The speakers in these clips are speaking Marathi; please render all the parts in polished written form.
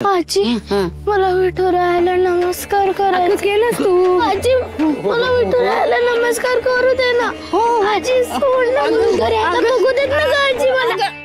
आजी मला विठुरायाला नमस्कार करायला केलंस तू। आजी मला विठुरायाला नमस्कार करू दे ना। आजी सोड ना, विठुरायाला बघू देत ना ग आजी मला।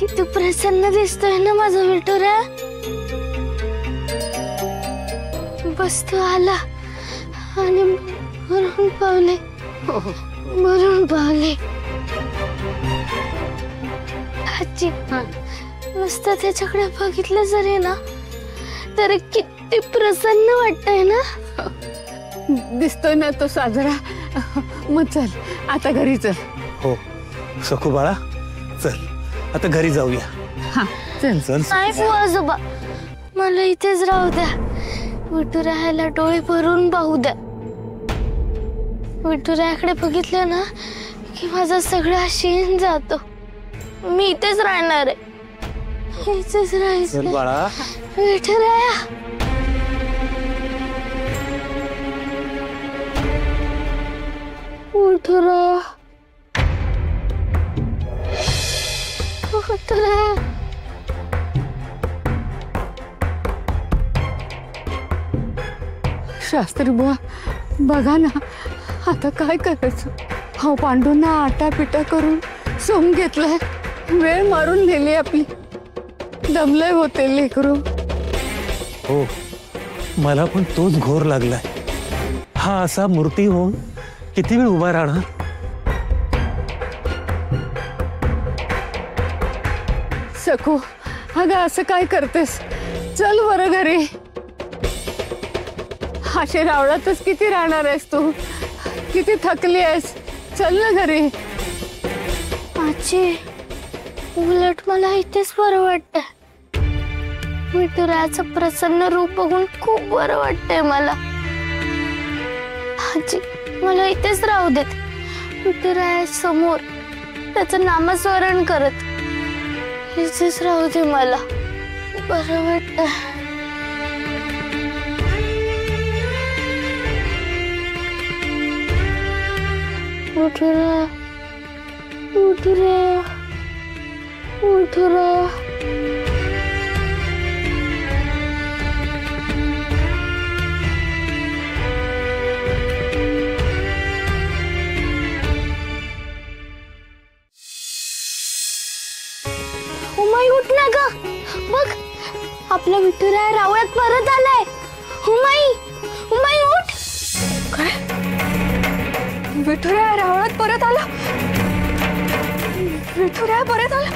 किती प्रसन्न दिसतोय ना माझा विठुराया। बस तो आला आणि मरून पावले, मरून पावले। आजी नुसतं त्याच्याकडे बघितलं जरी ना तर किती प्रसन्न वाटतंय ना। दिसतोय ना तो साजरा। मग चल आता घरी चल। हो सखू बाळा चल आता घरी जाऊया। हाँ चल चल। नाही आजोबा, मला इथेच राहू द्या। विठुरायाला डोळे भरून पाहू द्या। विठुरायाकडे बघितलं ना की माझा सगळा शीण जातो। मी इथेच राहणार आहे, इथेच राहायचं। चल बाळा। विठुराया विठुराया विठुराया। शास्त्री बुवा बघा ना आता काय करायचं। हो पांडूंना आटा पिटा करून सोम घेतलाय, वेळ मारून नेली आपली। दमले होते लेकरू। हो मला पण तोच घोर लागलाय। हा असा मूर्ती होऊन किती वेळ उभा राहणार। सखू अगं असं काय करतेस, चल बरं घरी। अशी रावळातच किती राहणार आहेस तू, किती थकली आहेस, चल ना घरी। आजी उलट मला इथेच बरं वाटतंय। विठुरायाचं प्रसन्न रूप बघून खूप बरं वाटतंय मला। आजी मला इथेच राहू देत, विठुराया समोर त्याचं नामस्मरण करत इथेच राहू दे, मला बरं वाटतंय। विठुराया विठुराया विठुराया। उमाई उठ ना ग, बघ आपला विठुराया रावळात परत आलाय। उमाई उमाई उठ। काय विठुराया रावळात परत आला? विठुराया परत आला?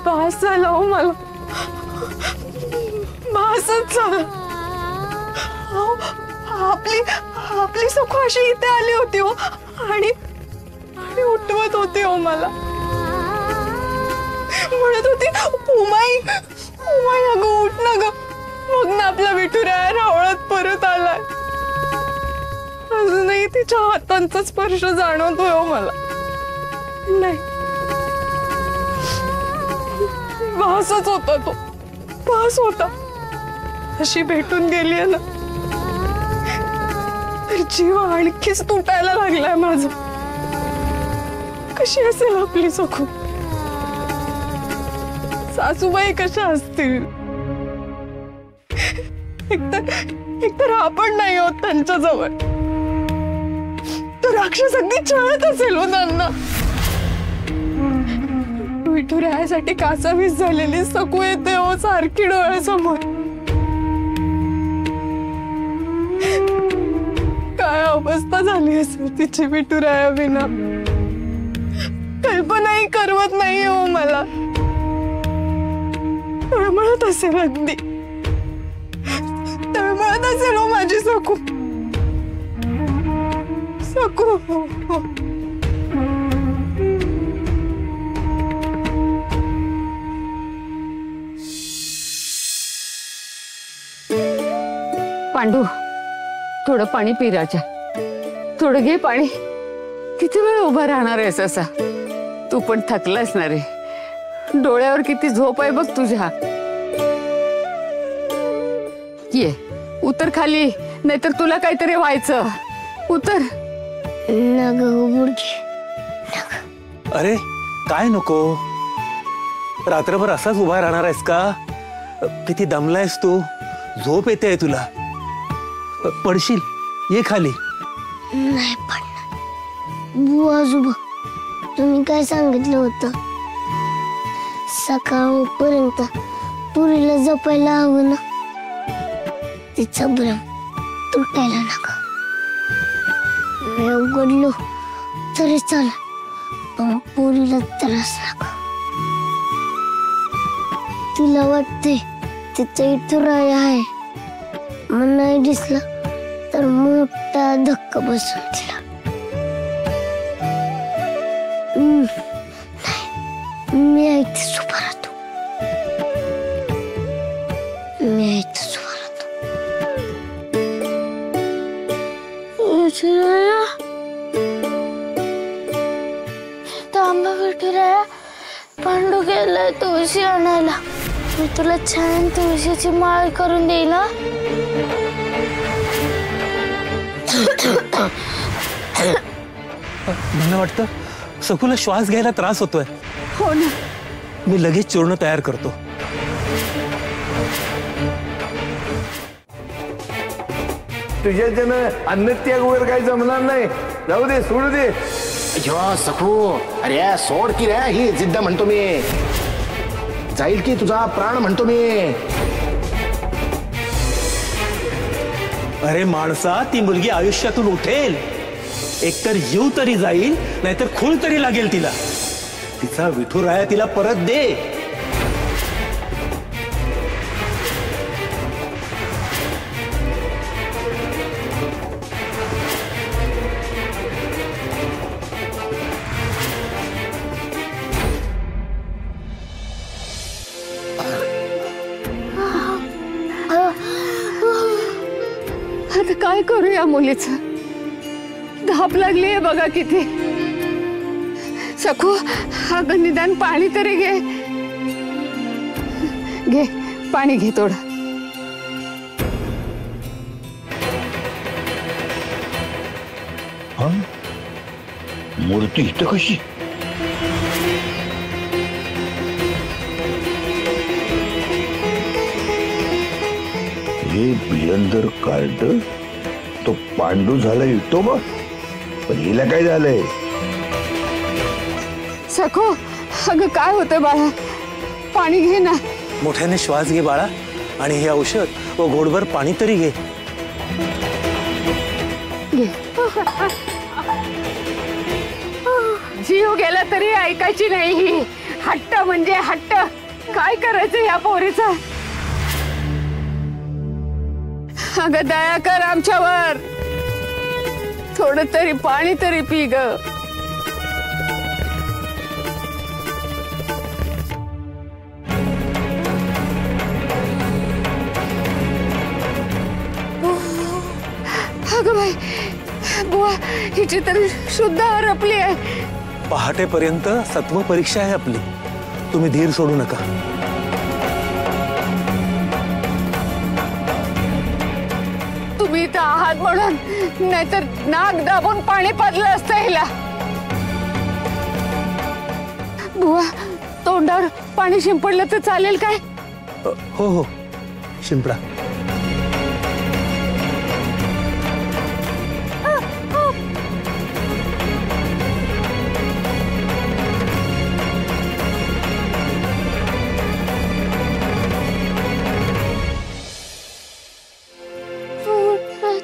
बास झाला हो मला, बासच झाला। आपली सखू अशी इथे आली होती हो आणि उठवत होती हो मला। म्हणत होती उमाई उमाई अगं उठ ना ग। मग ना आपला विठुराया रावळात परत आलाय। अजूनही तिच्या हातांचा स्पर्श जाणवतोय हो मला। नाही वासच होता तो, वास होता। अशी भेटून गेली ना तर जीव आणखीच तुटायला लागलाय माझा। कशी असेल आपली सखू? सासूबाई कशा असतील? एकतर आपण नाही होत त्यांच्या जवळ, तो राक्षस अगदी छळत असेल हो त्यांना। विठुरायासाठी कासावीस झालेली सखू येते हो सारखी डोळ्यासमोर। काय अवस्था झाली असेल तिची विठुराया विना, कल्पनाही करवत नाही हो मला। तळमळत असेल अगदी, तळमळत असेल हो माझी सखू। नको. पांडू, थोडं पाणी पी राजा. थोडं घे पाणी. किती वेळ उभा राहणार आहेस असा? तू पण थकलास ना रे. डोळ्यावर किती झोप आहे बघ तुझ्या. ये उतर खाली, नाहीतर तुला काहीतरी व्हायचं. उतर. अरे काय नको, रात्रभर असाच उभा राहणार आहेस का? किती दमलायस तू, झोप येते तुला. पडशील, ये खाली. नाही पडणार. बुवा आजोबा, तुम्ही काय सांगितलं होतं? सकाळपर्यंत पुरीला जपायला हवं ना. तिचा भ्रम तुटायला नका. मी उघडलो तरी चालेल, पण पुरीला त्रास नका. तिला वाटते तिचा इथुराय आहे, मग नाही दिसला तर मोठा धक्का बसून तिला. मी ऐकतेच उभा राहतो. मी ऐकतेच उभा राहतो. तांबा विठुराया, पांडू गेलाय तुळशी आणायला. मी तुला छान तुळशीची माळ करून देईल ना. मला वाटतं सखूला श्वास घ्यायला त्रास होतोय. हो ना. मी लगेच चूर्ण तयार करतो. तुझ्याच्यानं अन्नत्याग वगैरे काही जमणार नाही. जाऊ दे, सोडू दे. सखू, अरे सोड की रे, ही जिद्द म्हणतो मी. जाईल की तुझा प्राण म्हणतो मी. अरे माणसा, ती मुलगी आयुष्यातून उठेल. एकतर जीव तरी जाईल, नाहीतर खूळ तरी लागेल तिला. तिचा विठुराया तिला परत दे. आता काय करू या मुलीचं? धाप लागली आहे बघा किती. सखू, अगं निदान पाणी तरी घे. घे पाणी, घे थोडं. मूर्ती इथं कशी? हे बिलंदर कार्ड तो पांडू झाला येतो मग. पण हिला काय झालंय? सखू, अगं काय होतं बाळा? पाणी घे ना. मोठ्याने श्वास घे बाळा, आणि हे औषध व घोडभर पाणी तरी घे. घे. जीव गेला तरी ऐकायची नाही ही. हट्ट म्हणजे हट्ट. काय करायचं या पोरीचा? अगं दया कर आमच्यावर. थोडं तरी पाणी तरी पी ग. अगं बाई, बुवा हिची तर शुद्ध हरपली आहे. पहाटेपर्यंत सत्व परीक्षा आहे आपली. तुम्ही धीर सोडू नका. तुम्ही इथं आहात म्हणून, नाहीतर नाक दाबून पाणी पाजलं असतं हिला. बुवा, तोंडावर पाणी शिंपडलं तर चालेल काय? हो हो, शिंपडा.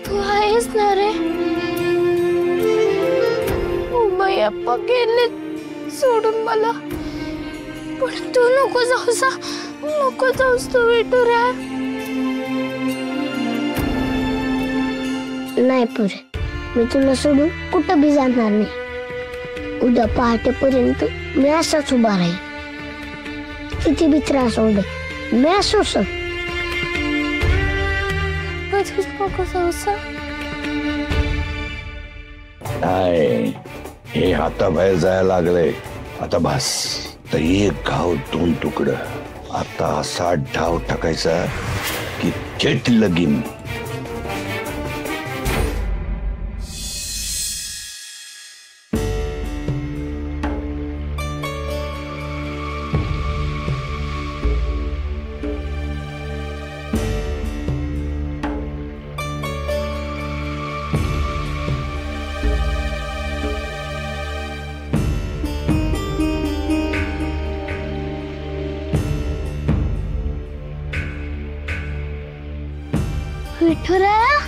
तू आहेस ना रे? उभयप्पा गेले सोडून मला. पण तू नको जाऊसा, नको जाऊस तू विठुराया. नाही पुरे, मी तुला सोडून कुठं बी जाणार नाही. उद्या पहाटेपर्यंत मी असाच उभा राहील. किती बी त्रास होऊ दे, मी असोच. नाही, हे हाताबाहेर जायला लागले. आता बस. तर एक घाव 2 तुकडं. आता असा डाव टाकायचा की थेट लगीन. विठुराया,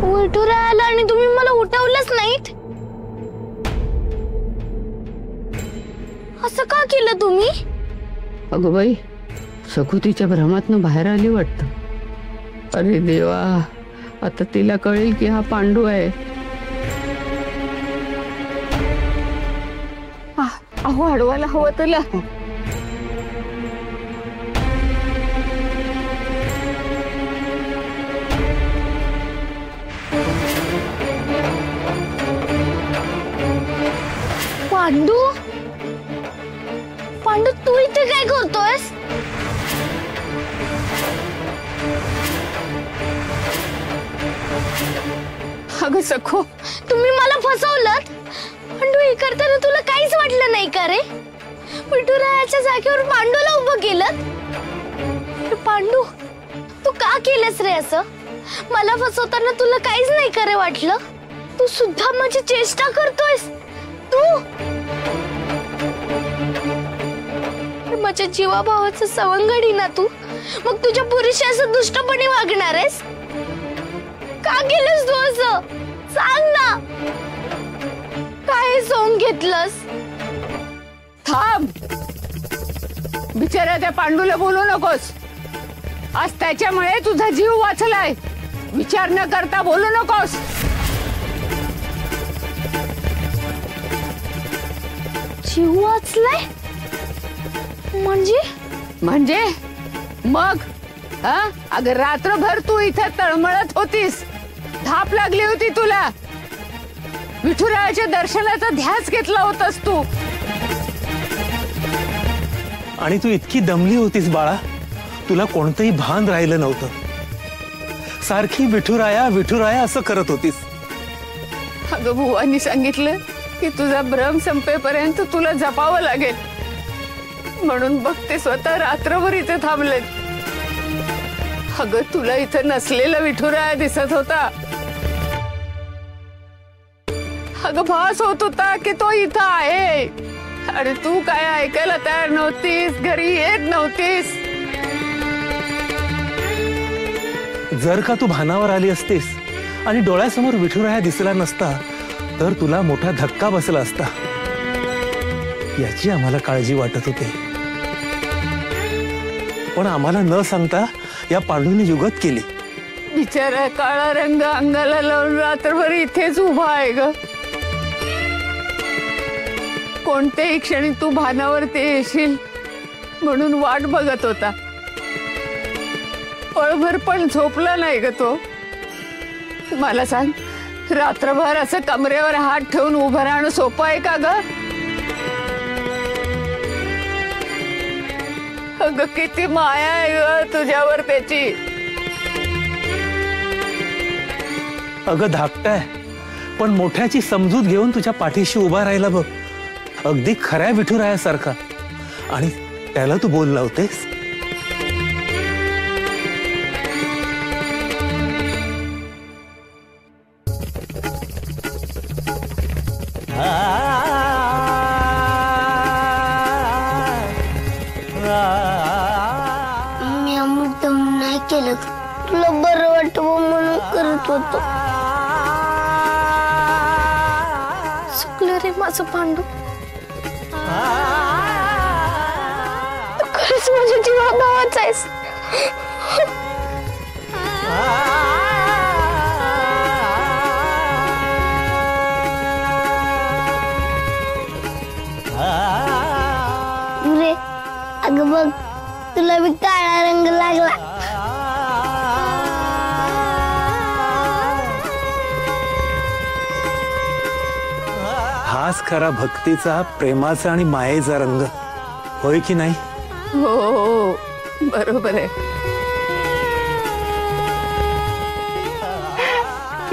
विठुराया आला आणि तुम्ही मला उठवलंच नाहीत. असं का केलं तुम्ही? अगं बाई, सकुतीच्या भ्रमातनं बाहेर आली वाटतं. अरे देवा, आता तिला कळेल की हा पांडू आहे. अहो, अडवायला हवं तुला. पांडू, पांडू तू इथे काय करतोयस? अगं सखो, तुम्ही मला फसवलत. पांडू, हे करताना तुला काहीच वाटलं नाही का रे? विठुरायाच्या जागेवर पांडूला उभं केलं. पांडू, तू का केलंस रे असं? मला फसवताना तुला काहीच नाही का रे वाटलं? तू सुद्धा माझी चेष्टा करतोयस. तू माझ्या जीवाभावाचं सवंगडी ना तू. मग तुझ्या पुरुषी असं दुष्टपणे वागणार आहेस? का केलंस तू असं? सांग ना, काय सोंग घेतलंस? थांब. बिचारा त्या पांडूला बोलू नकोस. आज त्याच्यामुळे तुझा जीव वाचलाय. विचार न करता बोलू नकोस. जीव वाचलाय म्हणजे मग अगं, रात्रभर तू इथे तळमळत होतीस. धाप लागली होती तुला. विठुरायाच्या दर्शनाचा ध्यास घेतला होतास तू. आणि तू इतकी दमली होतीस बाळा, तुला कोणतंही भान राहिलं नव्हतं. सारखी विठुराया विठुराया असं करत होतीस. अगं, बुवांनी सांगितलं की तुझा भ्रम संपेपर्यंत तुला जपावं लागेल. म्हणून बघते स्वतः रात्रभर इथे थांबलेत. अगं, तुला इथं नसलेला विठुराया दिसत होता. अगं, भास होत होता की तो इथं आहे. अरे तू काय ऐकायला तयार नव्हतीस, घरी येत नव्हतीस. जर का तू भानावर आली असतीस आणि डोळ्यासमोर विठुराया दिसला नसता तर तुला मोठा धक्का बसला असता. याची आम्हाला काळजी वाटत होती. पण आम्हाला न सांगता या पांडूने युगत केली. बिचारा काळा रंग अंगाला लावून रात्रभर इथेच उभा आहे ग. कोणत्याही क्षणी तू भानावरती येशील म्हणून वाट बघत होता. पळभर पण झोपला नाही ग तो. मला सांग, रात्रभर असं कमरेवर हात ठेवून उभं राहणं सोपं आहे का ग? अगं, किती माया आहे ग तुझ्यावर त्याची. अगं, धाकटाय पण मोठ्याची समजूत घेऊन तुझ्या पाठीशी उभा राहिला बघ, अगदी खऱ्या विठुरायासारखा. आणि त्याला तू बोल लावतेस. मी मुद्दाम नाही केलं, तुला बरं वाटतं म्हणून करत होतो. चुकलं रे माझं पांडू. खरंच माझ्या जीवा भावाचा आहेस. रे अगं बघ तुला बी काळा रंग लागला. हाच खरा भक्तीचा, प्रेमाचा आणि मायेचा रंग, होय की नाही? हो बरोबर आहे.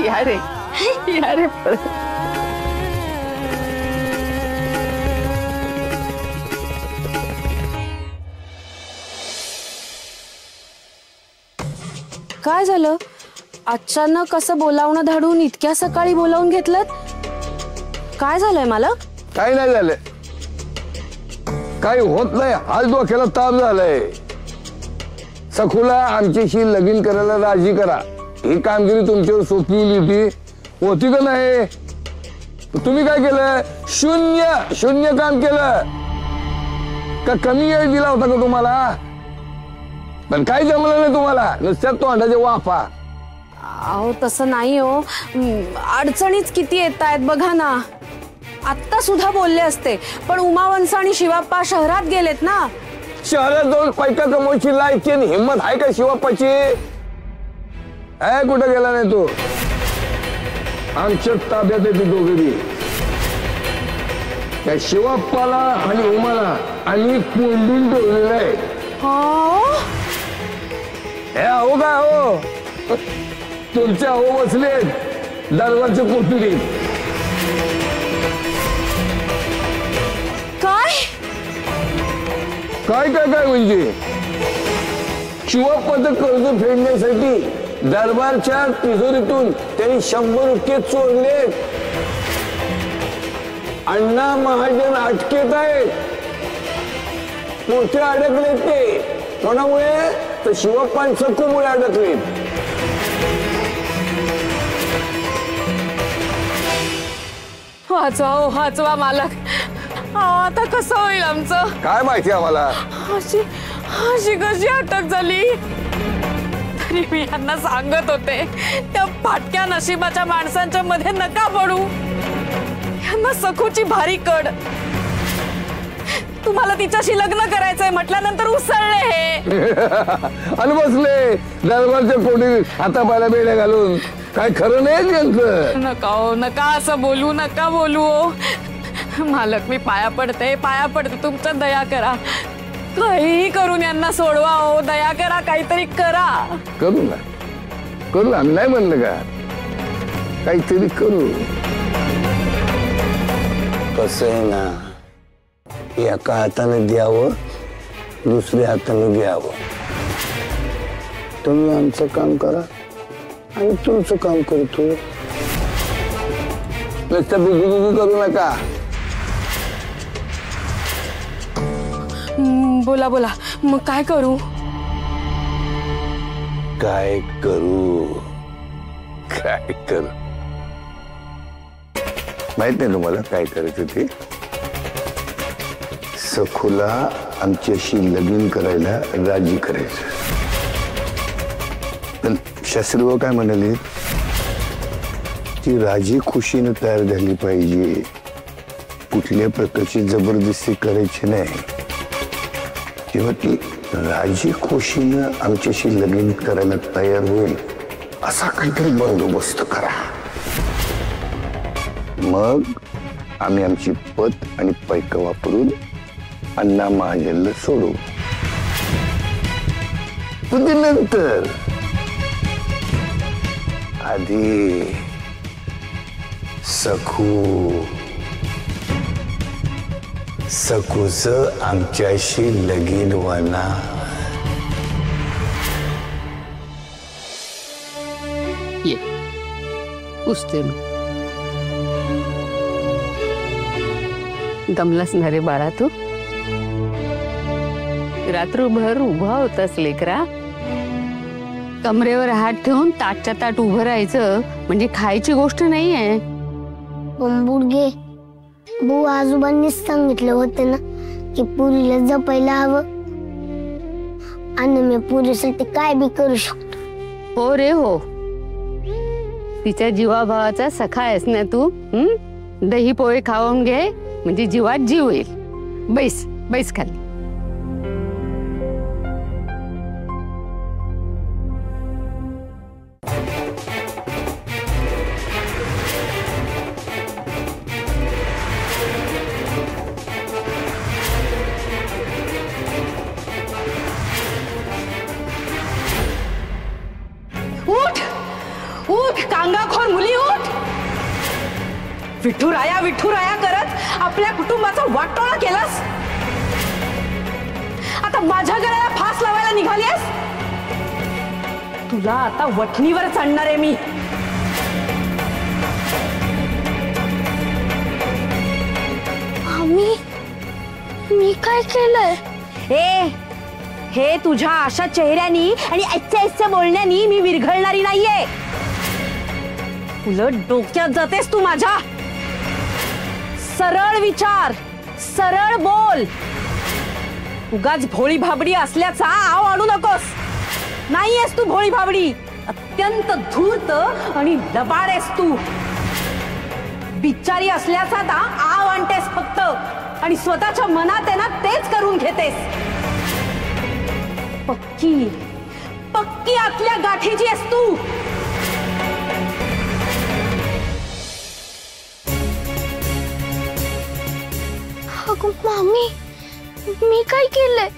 या रे परत. काय झालं? अचानक कसं बोलावणं धाडून इतक्या सकाळी बोलावून घेतलं? काय झालंय मला? काही नाही झालंय, काही होत नाही. हाच डोक्याला ताप झालाय. सखूला आमच्याशी लगीन करायला राजी करा, ही कामगिरी तुमच्यावर सोपवली होती का नाही? तुम्ही काय केलं? शून्य काम केलं का? कमी वेळ दिला होता का तुम्हाला? पण काय जमलं नाही तुम्हाला, नुसत्या तोंडाचे वाफा. अहो तसं नाही हो, अडचणीच किती येत आहेत बघा ना. आत्ता सुद्धा बोलले असते, पण उमावंश आणि शिवाप्पा शहरात गेलेत ना. शहरात जाऊन पैका कमवायची लायकी आणि हिंमत आहे का शिवाप्पाची? कुठं गेला नाही तो? आमच्या ताब्यात आहे ती दोघे. त्या शिवाप्पाला आणि उमाला आम्ही कोंडून ठेवलेलं आहे. हो काय हो, तुमच्या हो बसलेत दरबारच्या कोठडीत. काय काय काय म्हणजे शिवाप्पाचं कर्ज फेडण्यासाठी दरबारच्या तिजोरीतून त्यांनी 100 रुपये चोरले. अण्णा महाजन अटकेत आहेत, मोठे अडकलेत. ते कोणामुळे? तर शिवाप्पांचं सखूमुळे अडकलेत. वाचवा मालक. आता कसं होईल आमचं? काय माहिती आम्हाला. अशी कशी अटक झाली? तरी मी यांना सांगत होते, त्या फाटक्या नशिबाच्या माणसांच्या मध्ये नका पडू. यांना सखूची भारी कड. तुम्हाला तिच्याशी लग्न करायचंय म्हटल्यानंतर उसळले हे आणि बसले दरबारच्या कोठडीत हातापायला बेड्या घालून. काय खरं नाही त्यांचं. नका हो, नका असं बोलू, नका बोलू हो. मालक मी पाया पडते तुमच्या दया करा. काहीही करून यांना सोडवा हो, दया करा, काहीतरी करा. करू ना, करू. आम्ही नाही म्हणलं का, काहीतरी करू. कसं आहे ना, एका हाताने द्यावं, दुसऱ्या हाताने घ्यावं. तुम्ही आमचं काम करा आणि तुमचं काम करतो. नुसतं बिगी करू नका. बोला मग काय करू? काय करू माहित नाही तुम्हाला काय करायचं ते? सखूला आमच्याशी लगीन करायला राजी करायचं. पण शास्त्रीय काय म्हणाले? ती राजी खुशीनं तयार झाली पाहिजे, कुठल्या प्रकारची जबरदस्ती करायची नाही. तेव्हा ती राजी खुशीनं आमच्याशी लगीन करायला तयार होईल असा काहीतरी बंदोबस्त करा. मग आम्ही आमची पत आणि पैका वापरून अण्णा महाजनला सोडू. नंतर आधी सखूच आमच्याशी लगीन होणार. ये पुसते मी. दमलास ना रे बाळा तू? रात्रभर उभा होतास लेकरा. कमरेवर हात ठेवून ताटच्या ताट उभं राहायचं म्हणजे खायची गोष्ट नाहीये. बुडगे भाऊ आजोबांनीच सांगितलं होतं ना की पुरीला जपायला हवं. आणि मी पुरीसाठी काय बी करू शकतो. हो रे हो, तिच्या जीवाभावाचा सखा आहेस ना तू. दही पोहे खाऊन घे म्हणजे जीवात जीव येईल. बैस बैस खाली. उठ उठ कांगाखोर मुली उठ. विठुराया करत आपल्या कुटुंबाचा वाटोळा केलास. आता माझ्या गळ्याला फास लावायला निघालीस. तुला आता वठणीवर चढणार आहे मी. मामी, मी काय केलंय? हे तुझ्या अशा चेहऱ्यानी आणि ऐच्या बोलण्यानी मी विरघळणारी नाहीये. उलट डोक्यात जातेस तू माझ्या. सरळ विचार, सरळ बोल. उगाच भोळी भाबडी असल्याचा आव आणू नकोस. नाहीयेस तू भोळी भाबडी, अत्यंत धूर्त आणि लबाड आहेस तू. बिचारी असल्याचा आव आणतेस फक्त आणि स्वतःच्या मनात आहे ना तेच करून घेतेस. पक्की पक्की आतल्या गाठीची आहेस तू. अगं मामी, मी काय केलंय?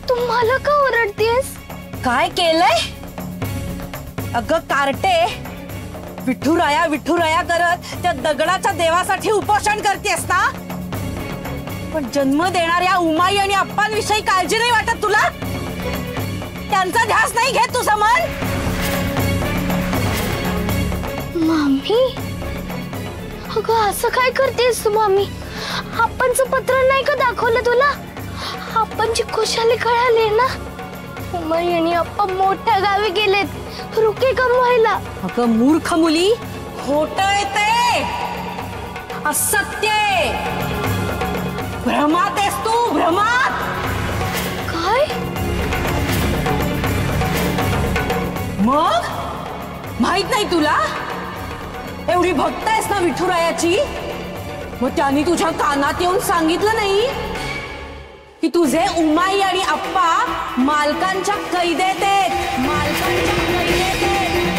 तू मला का ओरडतेस? काय केलंय? अगं कार्टे, विठुराया करत त्या दगडाच्या देवासाठी उपोषण करतेस ना. पण जन्म देणाऱ्या उमाई आणि अप्पांविषयी काळजी नाही वाटत तुला? त्यांचा ध्यास नाही घेत तुझं मन? मामी, अगं असं काय करतेस तू मामी? आपणचं पत्र नाही का दाखवलं तुला? आपणची खुशाली कळाली ना. उमाई आणि अप्पा मोठ्या गावी गेलेत रुके कमवायला. अगं मूर्ख मुली, खोटं येते, असत्य आहे. भ्रमात आहेस तू, भ्रमात. काय? मग माहित नाही तुला? एवढी भक्त आहेस ना विठुरायाची, मग त्यांनी तुझ्या कानात येऊन सांगितलं नाही की तुझे उमाई आणि अप्पा मालकांच्या कैदेत आहेत. मालकांच्या कैदेत आहेत.